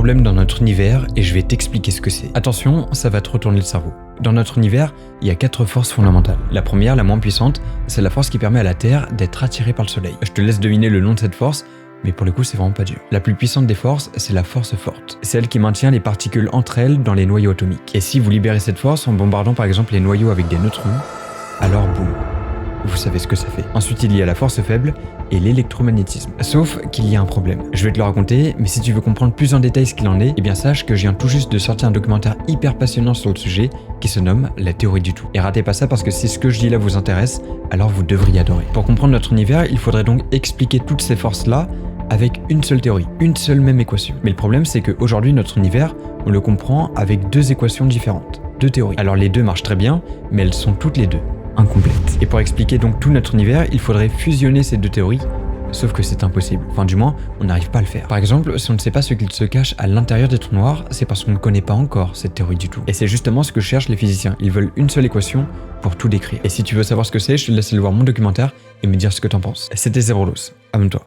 problème dans notre univers et je vais t'expliquer ce que c'est. Attention, ça va te retourner le cerveau. Dans notre univers, il y a 4 forces fondamentales. La première, la moins puissante, c'est la force qui permet à la Terre d'être attirée par le Soleil. Je te laisse deviner le nom de cette force, mais pour le coup, c'est vraiment pas dur. La plus puissante des forces, c'est la force forte. C'est elle qui maintient les particules entre elles dans les noyaux atomiques. Et si vous libérez cette force en bombardant par exemple les noyaux avec des neutrons, alors boum, vous savez ce que ça fait. Ensuite, il y a la force faible et l'électromagnétisme. Sauf qu'il y a un problème. Je vais te le raconter, mais si tu veux comprendre plus en détail ce qu'il en est, eh bien sache que je viens tout juste de sortir un documentaire hyper passionnant sur le sujet qui se nomme La théorie du tout. Et ratez pas ça parce que si ce que je dis là vous intéresse, alors vous devriez adorer. Pour comprendre notre univers, il faudrait donc expliquer toutes ces forces-là avec une seule théorie, une seule même équation. Mais le problème, c'est qu'aujourd'hui, notre univers, on le comprend avec 2 équations différentes, 2 théories. Alors les 2 marchent très bien, mais elles sont toutes les 2 incomplètes. Et pour expliquer donc tout notre univers, il faudrait fusionner ces 2 théories, sauf que c'est impossible. Enfin du moins, on n'arrive pas à le faire. Par exemple, si on ne sait pas ce qu'il se cache à l'intérieur des trous noirs, c'est parce qu'on ne connaît pas encore cette théorie du tout. Et c'est justement ce que cherchent les physiciens. Ils veulent une seule équation pour tout décrire. Et si tu veux savoir ce que c'est, je te laisse aller voir mon documentaire et me dire ce que t'en penses. C'était Zerolos. Abonne-toi.